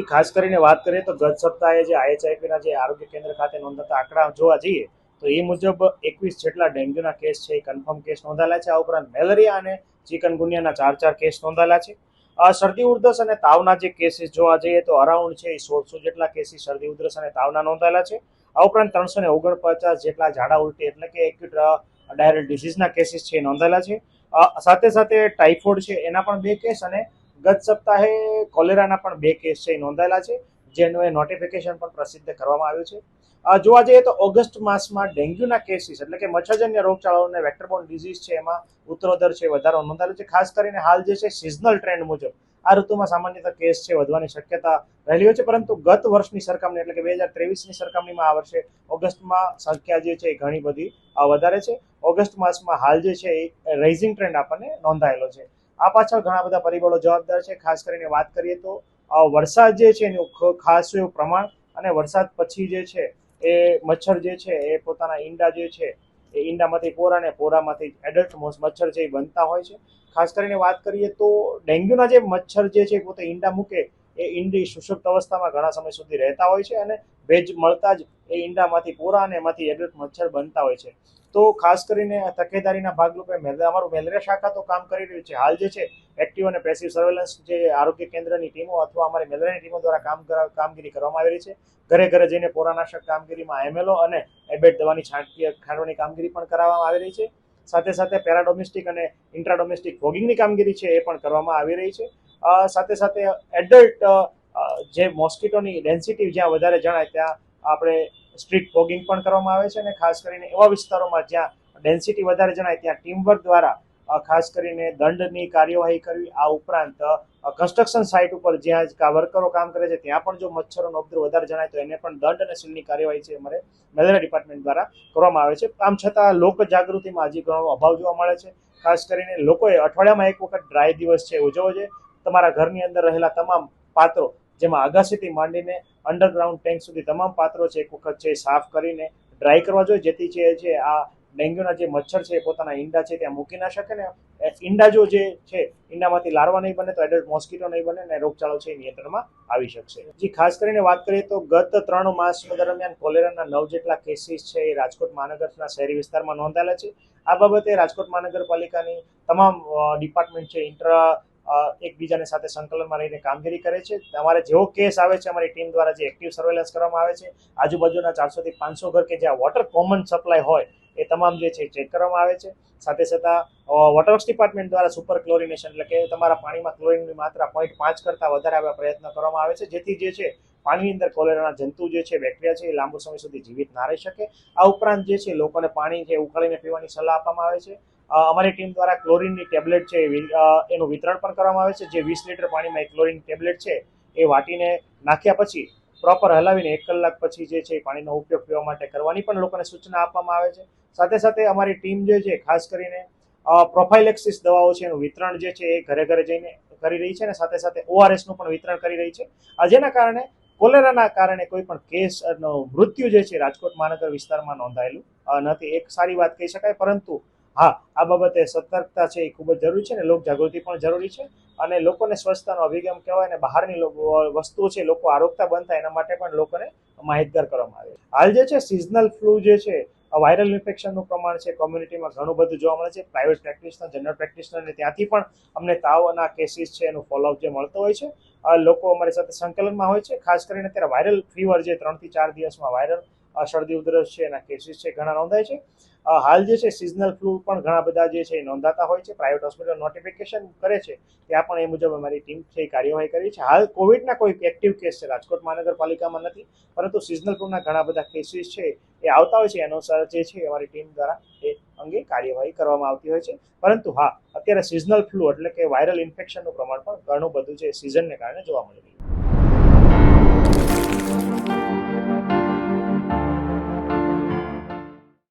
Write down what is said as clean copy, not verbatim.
ખાસ કરીને વાત કરીએ તો ગત સપ્તાહે જે IHIPના જે આરોગ્ય કેન્દ્ર ખાતે નોંધાતા આંકડા જોવા જઈએ તો એ મુજબ 21 જેટલા ડેન્ગ્યુના કેસ છે એ કન્ફર્મ કેસ નોંધાયેલા છે. આ ઉપરાંત મેલેરિયા અને ચિકનગુનિયાના 4 કેસ નોંધાયેલા છે. શરદી ઉધરસ અને તાવના જે કેસીસ જોવા જઈએ તો અરાઉન્ડ છે એ 1600 જેટલા કેસીસ શરદી ઉધરસ અને તાવના નોંધાયેલા છે. આ ઉપરાંત 349 જેટલા ઝાડા ઉલટી એટલે કે એક્યુટ ડાયરિયલ ડિસીઝના કેસીસ છે એ નોંધાયેલા છે. સાથે સાથે ટાઇફોઇડ છે એના પણ 2 કેસ અને ગત સપ્તાહે કોલેરાના પણ 2 કેસ છે નોંધાયેલા છે, જેનું નોટિફિકેશન પણ પ્રસિદ્ધ કરવામાં આવ્યું છે. જોવા જઈએ તો ઓગસ્ટ માસમાં ડેન્ગ્યુના કેસીસ એટલે કે મચ્છરજન્ય રોગચાળો અને વેક્ટરબોર્ન ડિઝીઝ છે એમાં ઉત્તરોત્તર છે વધારો નોંધાયેલો છે. ખાસ કરીને હાલ જે છે સિઝનલ ટ્રેન્ડ મુજબ આ ઋતુમાં સામાન્યતઃ કેસ છે વધવાની શક્યતા રહેલી હોય છે, પરંતુ ગત વર્ષની સરખામણી એટલે કે 2023ની સરખામણીમાં આ વર્ષે ઓગસ્ટમાં સંખ્યા જે છે એ ઘણી બધી વધારે છે. ઓગસ્ટ માસમાં હાલ જે છે એ રાઇઝિંગ ટ્રેન્ડ આપણને નોંધાયેલો છે. આ પાછળ ઘણા બધા પરિબળો જવાબદાર છે. ખાસ કરીને વાત કરીએ તો વરસાદ જે છે એનું ખાસ એવું પ્રમાણ અને વરસાદ પછી જે છે એ મચ્છર જે છે એ પોતાના ઈંડા જે છે એ ઈંડામાંથી પોરા અને પોરામાંથી એડલ્ટ મચ્છર છે એ બનતા હોય છે. ખાસ કરીને વાત કરીએ તો ડેન્ગ્યુના જે મચ્છર જે છે પોતે ઈંડા મૂકે એ ઈંડી સુષુપ્ત અવસ્થામાં ઘણા સમય સુધી રહેતા હોય છે અને ભેજ મળતા જ એ ઈંડામાંથી પોરા અને એમાંથી એડલ્ટ મચ્છર બનતા હોય છે. તો ખાસ કરીને તકેદારીના ભાગરૂપે અમારું મેલેરિયા શાખા તો કામ કરી રહ્યું છે. હાલ જે છે એક્ટિવ અને પેસિવ સર્વેલન્સ જે આરોગ્ય કેન્દ્રની ટીમો અથવા અમારી મેલેરિયાની ટીમો દ્વારા કામગીરી કરવામાં આવી રહી છે. ઘરે ઘરે જઈને પોરાનાશક કામગીરીમાં એમએલઓ અને એબેટ દવાની છાંટવાની કામગીરી પણ કરવામાં આવી રહી છે. સાથે સાથે પેરાડોમેસ્ટિક અને ઇન્ટ્રાડોમેસ્ટિક ફોગિંગની કામગીરી છે એ પણ કરવામાં આવી રહી છે. સાથે સાથે એડલ્ટ જે મોસ્કિટોની ડેન્સિટી જ્યાં વધારે જણાય ત્યાં આપણે સ્ટ્રીટ ફોગિંગ પણ કરવામાં આવે છે અને ખાસ કરીને એવા વિસ્તારોમાં જ્યાં ડેન્સિટી વધારે જણાય ત્યાં ટીમવર્ક દ્વારા ખાસ કરીને દંડની કાર્યવાહી કરવી. આ ઉપરાંત કન્સ્ટ્રક્શન સાઇટ ઉપર જ્યાં વર્કરો કામ કરે છે ત્યાં પણ જો મચ્છરોનો ઉપદ્રવ વધારે જણાય તો એને પણ દંડ અને સીલની કાર્યવાહી છે અમારે મેલેરિયા ડિપાર્ટમેન્ટ દ્વારા કરવામાં આવે છે. આમ છતાં લોક જાગૃતિમાં હજી ઘણો અભાવ જોવા મળે છે. ખાસ કરીને લોકોએ અઠવાડિયામાં એક વખત ડ્રાય દિવસ છે ઉજવવો જોઈએ. તમારા ઘરની અંદર રહેલા તમામ પાત્રો જેમાં અગાસીથી માંડીને અંડરગ્રાઉન્ડ ટેન્ક સુધી તમામ પાત્રો છે એક વખત છે સાફ કરીને ડ્રાય કરવા જોઈએ, જેથી છે આ ડેન્ગ્યુના જે મચ્છર છે પોતાના ઈંડા છે ત્યાં મૂકી ના શકે ને ઈંડા જો જે છે ઈંડામાંથી લાર્વા નહીં બને તો એડલ્ટ મોસ્કિટો નહીં બને અને રોગચાળો છે નિયંત્રણમાં આવી શકશે. જી ખાસ કરીને વાત કરીએ તો ગત 3 માસ દરમિયાન કોલેરાના 9 જેટલા કેસીસ છે એ રાજકોટ મહાનગરના શહેરી વિસ્તારમાં નોંધાયેલા છે. આ બાબતે રાજકોટ મહાનગરપાલિકાની તમામ ડિપાર્ટમેન્ટ છે એકબીજાને સાથે સંકલનમાં રહીને કામગીરી કરે છે. તમારે જેવો કેસ આવે છે અમારી ટીમ દ્વારા જે એક્ટિવ સર્વેલન્સ કરવામાં આવે છે. આજુબાજુના 400 થી 500 ઘર કે જ્યાં વોટર કોમન સપ્લાય હોય એ તમામ જે છે ચેક કરવામાં આવે છે. સાથે સાથે વોટરવર્ક્સ ડિપાર્ટમેન્ટ દ્વારા સુપર ક્લોરિનેશન એટલે કે તમારા પાણીમાં ક્લોરિનની માત્રા 0.5 કરતાં વધારે આવ્યા પ્રયત્ન કરવામાં આવે છે, જેથી જે છે પાણીની અંદર કોલેરાના જંતુ જે છે બેક્ટેરિયા છે એ લાંબો સમય સુધી જીવિત ના રહી શકે. આ ઉપરાંત જે છે લોકોને પાણી છે ઉકાળીને પીવાની સલાહ આપવામાં આવે છે. અમારી ટીમ દ્વારા ક્લોરિનની ટેબ્લેટ છે એનું વિતરણ પણ કરવામાં આવે છે. જે 20 લીટર પાણીમાં એક ક્લોરિન ટેબ્લેટ છે એ વાટીને નાખ્યા પછી પ્રોપર હલાવીને 1 કલાક પછી જે છે પાણીનો ઉપયોગ પીવા માટે કરવાની પણ લોકોને સૂચના આપવામાં આવે છે. સાથે સાથે અમારી ટીમ જે છે ખાસ કરીને પ્રોફાઇલેક્સિસ દવાઓ છે એનું વિતરણ જે છે એ ઘરે ઘરે જઈને કરી રહી છે અને સાથે સાથે ORSનું પણ વિતરણ કરી રહી છે. જેના કારણે કોલેરાના કારણે કોઈ પણ કેસ મૃત્યુ જે છે રાજકોટ મહાનગર વિસ્તારમાં નોંધાયેલું નથી. એક સારી વાત કહી શકાય, પરંતુ હા આ બાબતે સતર્કતા છે એ ખૂબ જ જરૂરી છે અને લોક જાગૃતિ પણ જરૂરી છે અને લોકોને સ્વચ્છતાનો અભિગમ કહેવાય અને બહારની વસ્તુઓ છે લોકો આરોગતા બનતા એના માટે પણ લોકોને માહિતગાર કરવામાં આવે. હાલ જે છે સિઝનલ ફ્લૂ જે છે વાયરલ ઇન્ફેક્શનનું પ્રમાણ છે કોમ્યુનિટીમાં ઘણું બધું જોવા મળે છે. પ્રાઇવેટ પ્રેક્ટિશનર, જનરલ પ્રેક્ટિશનર ને ત્યાંથી પણ અમને તાવના કેસીસ છે એનું ફોલોઅપ જે મળતો હોય છે. લોકો અમારી સાથે સંકલનમાં હોય છે. ખાસ કરીને અત્યારે વાયરલ ફીવર જે 3 થી 4 દિવસમાં વાયરલ શરદી ઉધરસ છે એના કેસીસ છે ઘણા નોંધાય છે. હાલ જે છે સિઝનલ ફ્લૂ પણ ઘણા બધા જે છે નોંધાતા હોય છે. પ્રાઇવેટ હોસ્પિટલ નોટિફિકેશન કરે છે ત્યાં પણ એ મુજબ અમારી ટીમ છે કાર્યવાહી કરી છે. હાલ કોવિડના કોઈ એક્ટિવ કેસ છે રાજકોટ મહાનગરપાલિકામાં નથી, પરંતુ સિઝનલ ફ્લૂના ઘણા બધા કેસીસ છે એ આવતા હોય છે. એ અનુસાર જે છે અમારી ટીમ દ્વારા એ અંગે કાર્યવાહી કરવામાં આવતી હોય છે. પરંતુ હા અત્યારે સિઝનલ ફ્લૂ એટલે કે વાયરલ ઇન્ફેક્શનનું પ્રમાણ પણ ઘણું બધું છે સિઝનને કારણે જોવા મળી રહ્યું છે.